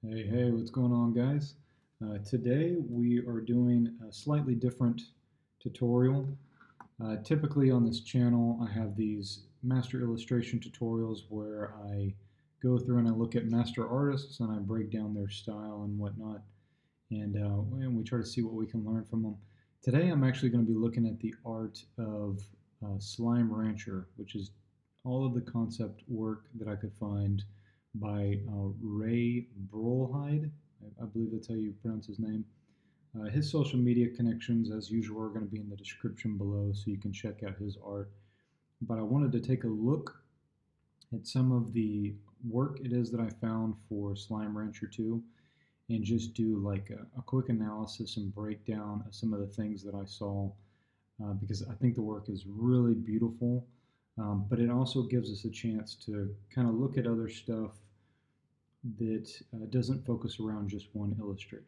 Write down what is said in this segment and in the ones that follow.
Hey, what's going on, guys? Today we are doing a slightly different tutorial. Typically on this channel, I have these master illustration tutorials where I go through and I look at master artists and I break down their style and whatnot, and we try to see what we can learn from them. Today I'm actually going to be looking at the art of Slime Rancher, which is all of the concept work that I could find by Ray Brolhide. I believe that's how you pronounce his name. His social media connections, as usual, are going to be in the description below, so you can check out his art. But I wanted to take a look at some of the work it is that I found for Slime Rancher 2 and just do like a quick analysis and breakdown of some of the things that I saw because I think the work is really beautiful. But it also gives us a chance to kind of look at other stuff that doesn't focus around just one illustrator.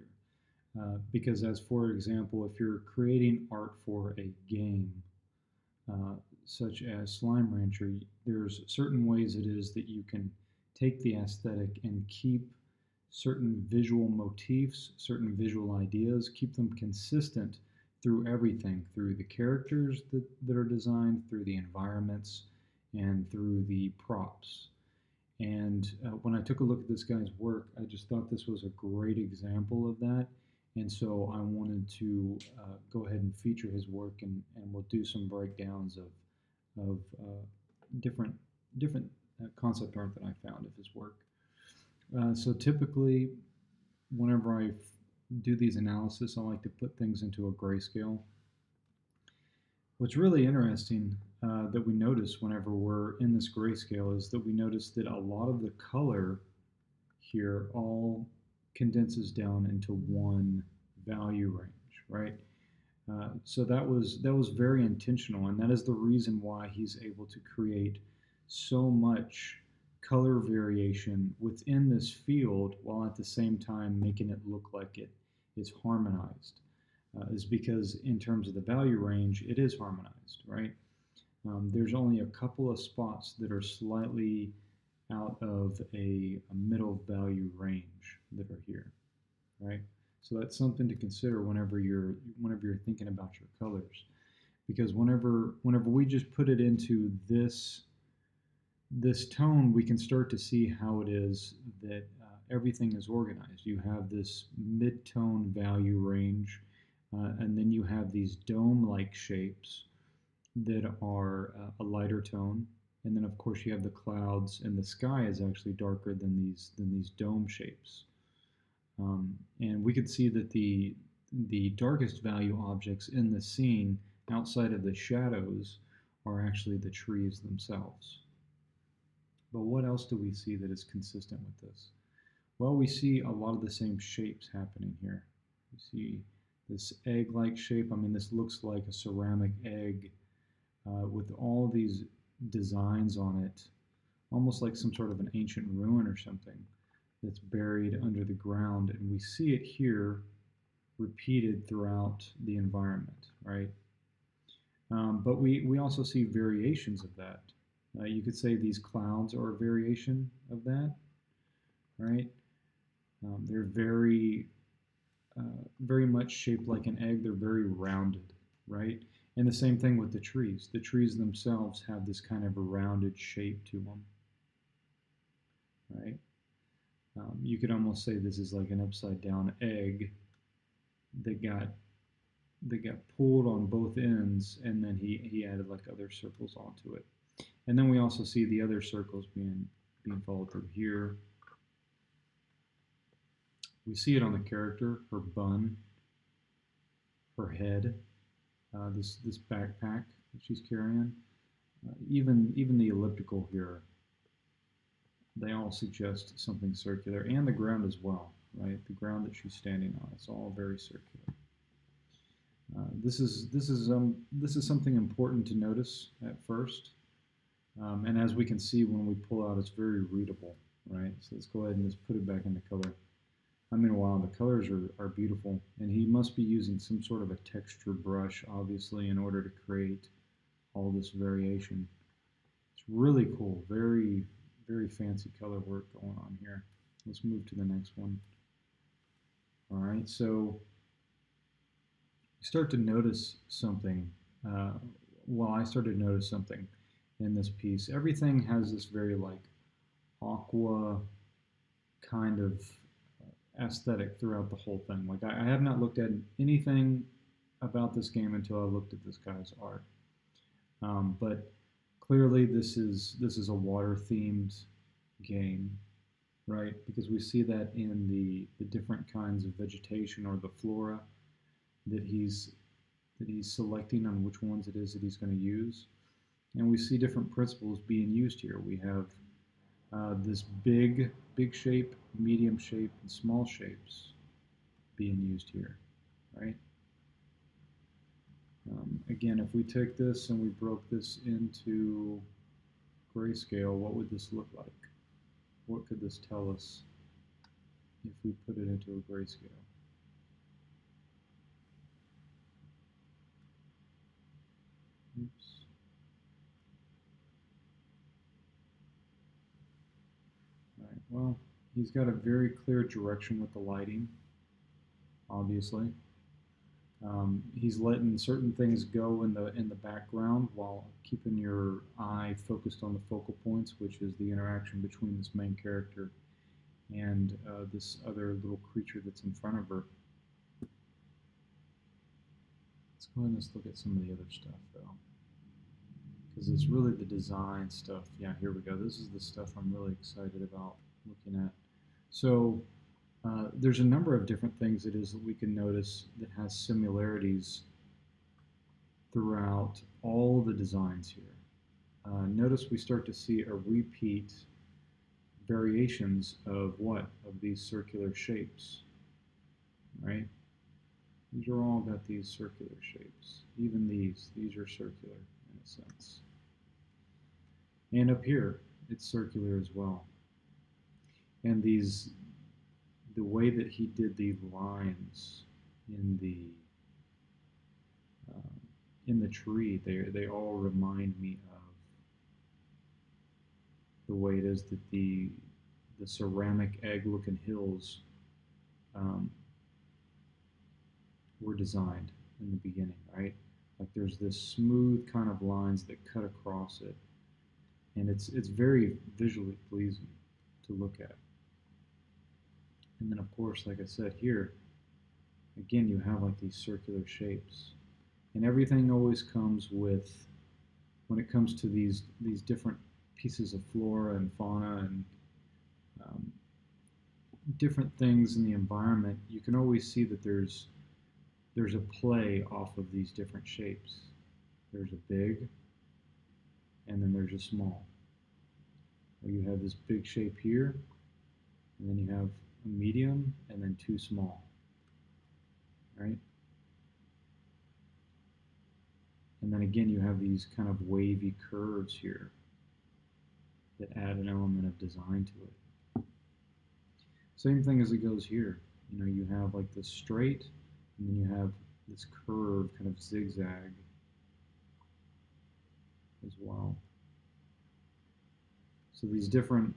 Because, as for example, if you're creating art for a game, uh, such as Slime Rancher, there's certain ways it is that you can take the aesthetic and keep certain visual motifs, certain visual ideas, keep them consistent through everything, through the characters that are designed, through the environments, and through the props. And when I took a look at this guy's work, I just thought this was a great example of that. And so I wanted to go ahead and feature his work, and we'll do some breakdowns of different concept art that I found of his work. So typically, whenever I do these analysis, I like to put things into a grayscale. What's really interesting that we notice whenever we're in this grayscale is that we notice that a lot of the color here all condenses down into one value range, right? So that was very intentional, and that is the reason why he's able to create so much color variation within this field while at the same time making it look like it is harmonized. Is because in terms of the value range, it is harmonized, right? There's only a couple of spots that are slightly out of a middle value range that are here, right? So that's something to consider whenever you're thinking about your colors, because whenever we just put it into this tone, we can start to see how it is that everything is organized. You have this mid-tone value range, and then you have these dome-like shapes that are a lighter tone, and then of course you have the clouds, and the sky is actually darker than these dome shapes. And we could see that the darkest value objects in the scene outside of the shadows are actually the trees themselves. But what else do we see that is consistent with this? Well, we see a lot of the same shapes happening here. We see this egg-like shape. I mean, this looks like a ceramic egg with all these designs on it, almost like some sort of an ancient ruin or something that's buried under the ground. And we see it here repeated throughout the environment, right? But we also see variations of that. You could say these clouds are a variation of that, right? They're very much shaped like an egg. They're very rounded, right? And the same thing with the trees. The trees themselves have this kind of a rounded shape to them, right? You could almost say this is like an upside down egg that got pulled on both ends, and then he added like other circles onto it. And then we also see the other circles being followed through here. We see it on the character, her bun, her head, this backpack that she's carrying. Even the elliptical here, they all suggest something circular, and the ground as well, right? The ground that she's standing on, it's all very circular. This is something important to notice at first, and as we can see when we pull out, it's very readable, right? So let's go ahead and just put it back into color. I mean, wow, the colors are beautiful, and he must be using some sort of a texture brush, obviously, in order to create all this variation. It's really cool, very fancy color work going on here. let's move to the next one. All right, so you start to notice something. Well, I started to notice something in this piece. Everything has this very like aqua kind of aesthetic throughout the whole thing. Like I have not looked at anything about this game until I looked at this guy's art. But clearly this is a water themed game, right? Because we see that in the different kinds of vegetation or the flora that he's selecting on which ones it is that he's going to use. And we see different principles being used here. We have this big shape, medium shape, and small shapes being used here, right? Again, if we take this and we broke this into grayscale, what would this look like? What could this tell us if we put it into a grayscale? Oops. All right, well, he's got a very clear direction with the lighting, obviously. He's letting certain things go in the background while keeping your eye focused on the focal points, which is the interaction between this main character and this other little creature that's in front of her. Let's go ahead and let's look at some of the other stuff though, because it's really the design stuff. Yeah, here we go. This is the stuff I'm really excited about looking at. So there's a number of different things it is that we can notice that has similarities throughout all the designs here. Notice we start to see a repeat variations of what? Of these circular shapes, right? These are all got these circular shapes. Even these are circular in a sense. And up here, it's circular as well. And these, the way that he did the lines in the tree, they all remind me of the way it is that the ceramic egg-looking hills were designed in the beginning, right? Like there's this smooth kind of lines that cut across it, and it's very visually pleasing to look at. And then of course, like I said here, again you have like these circular shapes, and everything always comes with, when it comes to these different pieces of flora and fauna and different things in the environment, you can always see that there's a play off of these different shapes. There's a big, and then there's a small. Or you have this big shape here, and then you have a medium, and then two small, right? And then again, you have these kind of wavy curves here that add an element of design to it. Same thing as it goes here. You know, you have like this straight, and then you have this curve, kind of zigzag as well. So these different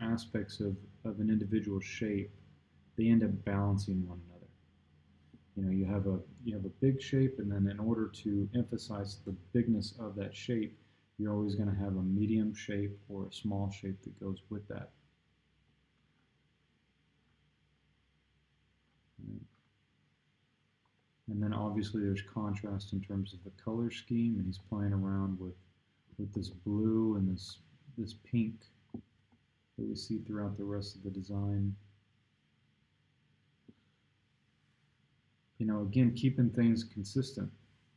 aspects of an individual shape, they end up balancing one another. You know, you have a big shape, and then in order to emphasize the bigness of that shape, you're always going to have a medium shape or a small shape that goes with that. And then obviously there's contrast in terms of the color scheme, and he's playing around with this blue and this pink that we see throughout the rest of the design. You know, again, keeping things consistent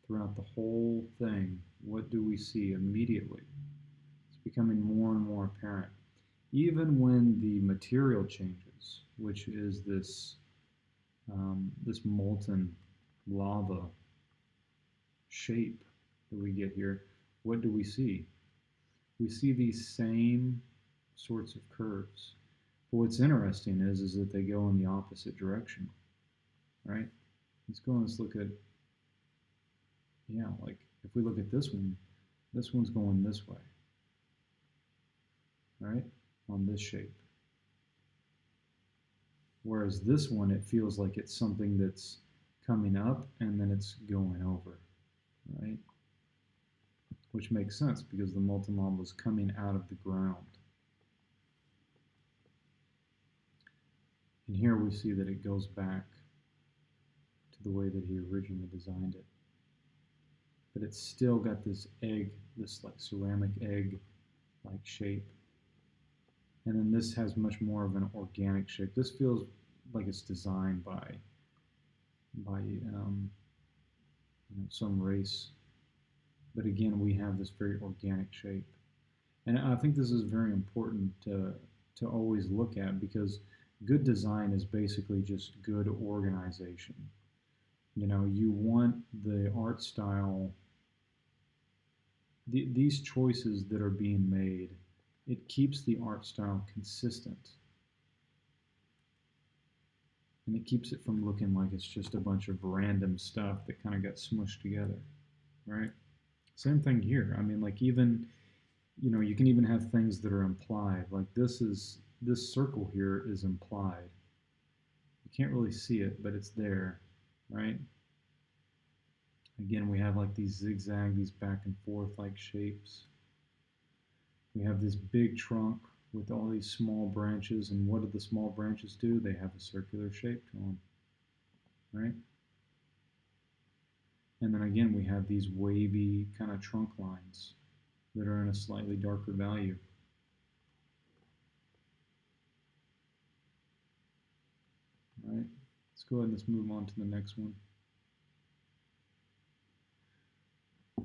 throughout the whole thing. What do we see immediately? It's becoming more and more apparent. Even when the material changes, which is this molten lava shape that we get here, what do we see? We see these same sorts of curves. But what's interesting is that they go in the opposite direction, right? Let's go and let's look at, yeah, like if we look at this one's going this way, right, on this shape. Whereas this one, it feels like it's something that's coming up and then it's going over, right? Which makes sense because the molten lava is coming out of the ground. And here we see that it goes back to the way that he originally designed it. But it's still got this egg, this like ceramic egg-like shape. And then this has much more of an organic shape. This feels like it's designed by some race. But again, we have this very organic shape. And I think this is very important to always look at, because good design is basically just good organization. You want the art style, these choices that are being made, it keeps the art style consistent. And it keeps it from looking like it's just a bunch of random stuff that kind of got smushed together, right? Same thing here. I mean, like, even, you can even have things that are implied. Like this circle here is implied. You can't really see it, but it's there, right? Again, we have like these zigzag, these back and forth like shapes. We have this big trunk with all these small branches, and what do the small branches do? They have a circular shape to them, right? And then again, we have these wavy kind of trunk lines that are in a slightly darker value. All right, let's go ahead and let's move on to the next one.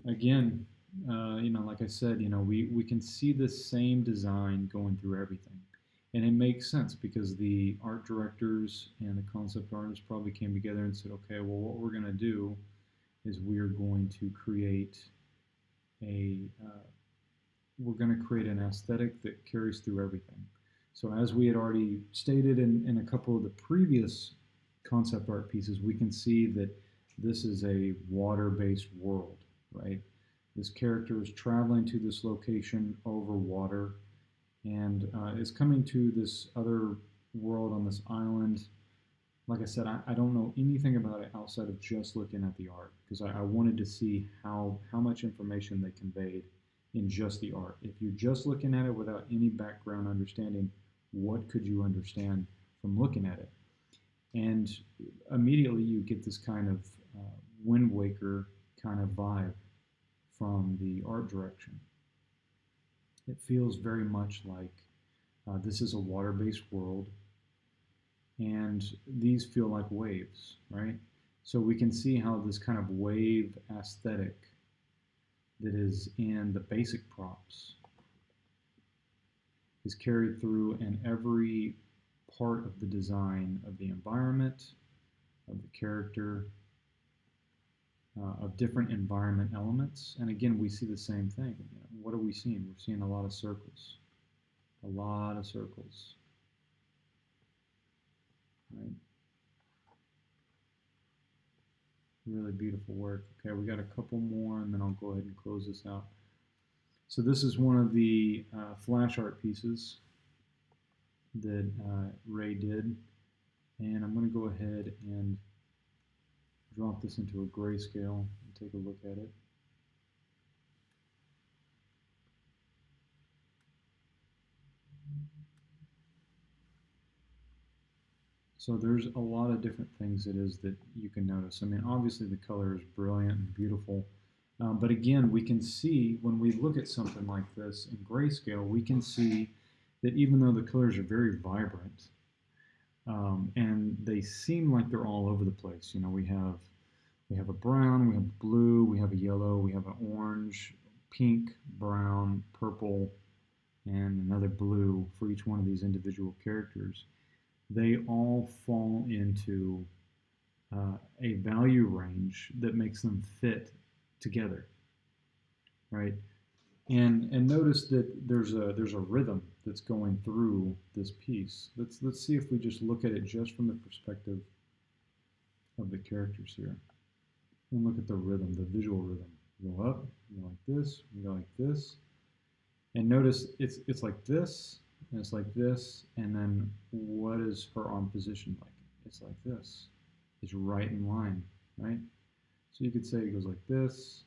Again, like I said, we can see the same design going through everything. And it makes sense because the art directors and the concept artists probably came together and said, okay, well, what we're going to do is we're going to create an aesthetic that carries through everything. So as we had already stated in a couple of the previous concept art pieces, we can see that this is a water-based world, right? This character is traveling to this location over water and is coming to this other world on this island. Like I said, I don't know anything about it outside of just looking at the art, because I wanted to see how much information they conveyed in just the art. If you're just looking at it without any background understanding, what could you understand from looking at it? And immediately you get this kind of Wind Waker kind of vibe from the art direction. It feels very much like this is a water-based world, and these feel like waves, right? So we can see how this kind of wave aesthetic that is in the basic props is carried through in every part of the design of the environment, of the character, of different environment elements. And again, we see the same thing. What are we seeing? We're seeing a lot of circles. A lot of circles. Right? Really beautiful work. Okay, we got a couple more, and then I'll go ahead and close this out. So this is one of the flash art pieces that Ray did, and I'm going to go ahead and drop this into a grayscale and take a look at it. So there's a lot of different things it is that you can notice. I mean, obviously the color is brilliant and beautiful, but again, we can see when we look at something like this in grayscale, we can see that even though the colors are very vibrant, and they seem like they're all over the place. We have a brown, we have blue, we have a yellow, we have an orange, pink, brown, purple, and another blue for each one of these individual characters. They all fall into a value range that makes them fit together, right? And notice that there's a rhythm that's going through this piece. Let's see if we just look at it just from the perspective of the characters here, and look at the rhythm, the visual rhythm. You go up, you go like this, you go like this, and notice it's like this, and it's like this, and then what is her arm position like? It's like this. It's right in line, right? So you could say it goes like this,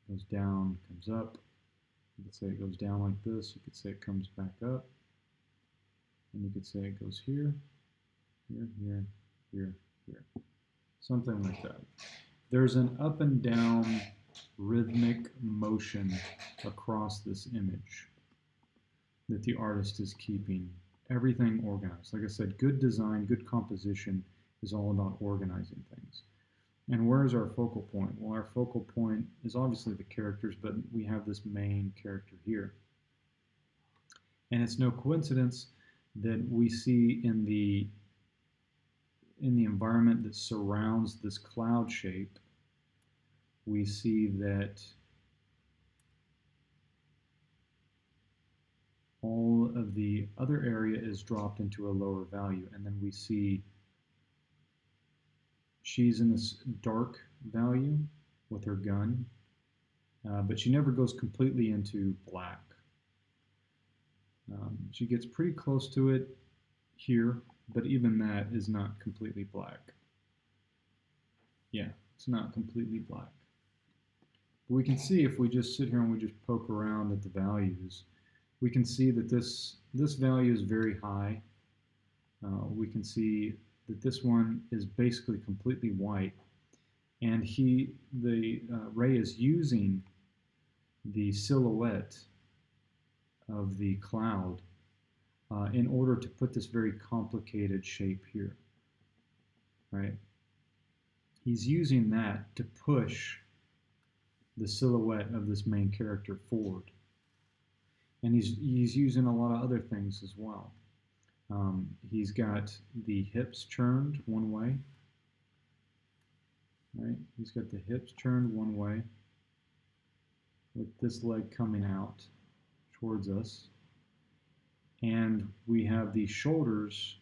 goes down, comes up. You could say it goes down like this. You could say it comes back up. And you could say it goes here, here, here, here, here. Something like that. There's an up and down rhythmic motion across this image that the artist is keeping everything organized. Like I said, good design, good composition is all about organizing things. And where is our focal point? Well, our focal point is obviously the characters, but we have this main character here. And it's no coincidence that we see in the environment that surrounds this cloud shape, we see that all of the other area is dropped into a lower value. And then we see she's in this dark value with her gun, but she never goes completely into black. She gets pretty close to it here, but even that is not completely black. Yeah, it's not completely black. But we can see if we just sit here and we just poke around at the values, we can see that this value is very high. We can see that this one is basically completely white, and Ray is using the silhouette of the cloud in order to put this very complicated shape here, right? He's using that to push the silhouette of this main character forward. And he's using a lot of other things as well. He's got the hips turned one way, right? He's got the hips turned one way with this leg coming out towards us. And we have the shoulders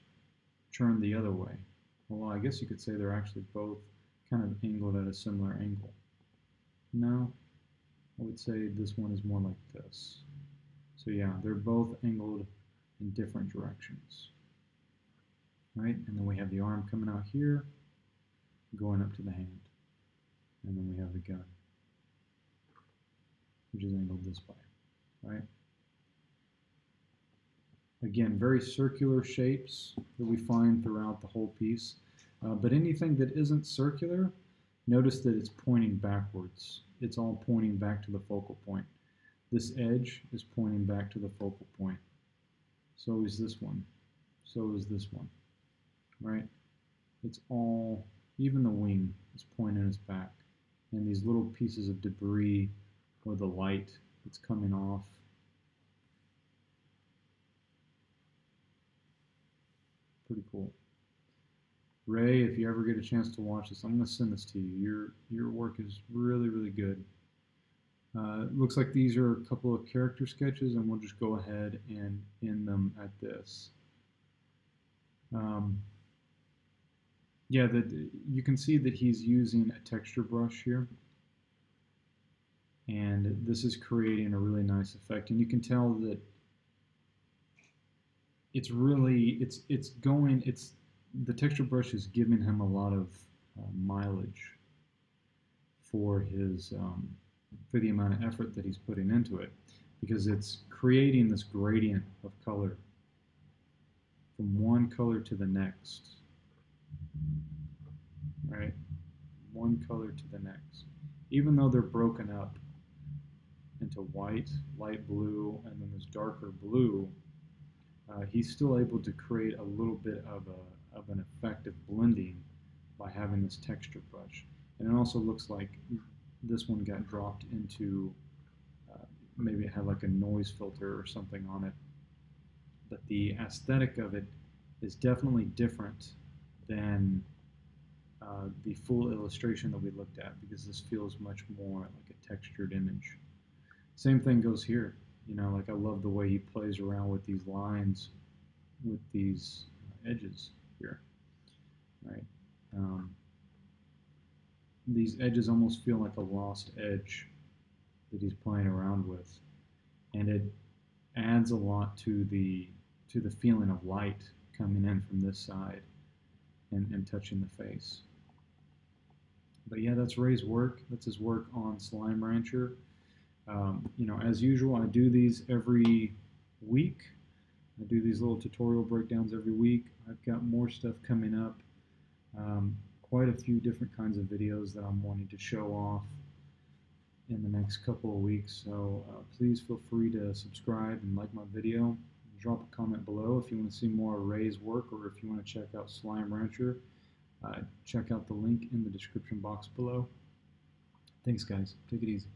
turned the other way. Well, I guess you could say they're actually both kind of angled at a similar angle. No, I would say this one is more like this. So yeah, they're both angled in different directions, right? And then we have the arm coming out here, going up to the hand. And then we have the gun, which is angled this way, right? Again, very circular shapes that we find throughout the whole piece. But anything that isn't circular, notice that it's pointing backwards. It's all pointing back to the focal point. This edge is pointing back to the focal point. So is this one. So is this one, right? It's all, even the wing is pointing us back. And these little pieces of debris or the light that's coming off, pretty cool. Ray, if you ever get a chance to watch this, I'm going to send this to you. Your work is really, really good. Looks like these are a couple of character sketches, and we'll just go ahead and end them at this. Yeah, you can see that he's using a texture brush here, and this is creating a really nice effect. And you can tell that it's really the texture brush is giving him a lot of mileage for his for the amount of effort that he's putting into it, because it's creating this gradient of color from one color to the next, right? One color to the next. Even though they're broken up into white, light blue, and then this darker blue, he's still able to create a little bit of an effect of blending by having this texture brush. And it also looks like this one got dropped into, maybe it had like a noise filter or something on it. But the aesthetic of it is definitely different than the full illustration that we looked at, because this feels much more like a textured image. Same thing goes here. You know, like I love the way he plays around with these lines, with these edges here, right? These edges almost feel like a lost edge that he's playing around with, and it adds a lot to the to the feeling of light coming in from this side and touching the face. But yeah, that's Ray's work. That's his work on Slime Rancher. You know, as usual, I do these every week. I do these little tutorial breakdowns every week. I've got more stuff coming up. Quite a few different kinds of videos that I'm wanting to show off in the next couple of weeks. So please feel free to subscribe and like my video. Drop a comment below if you want to see more of Ray's work, or if you want to check out Slime Rancher. Check out the link in the description box below. Thanks, guys. Take it easy.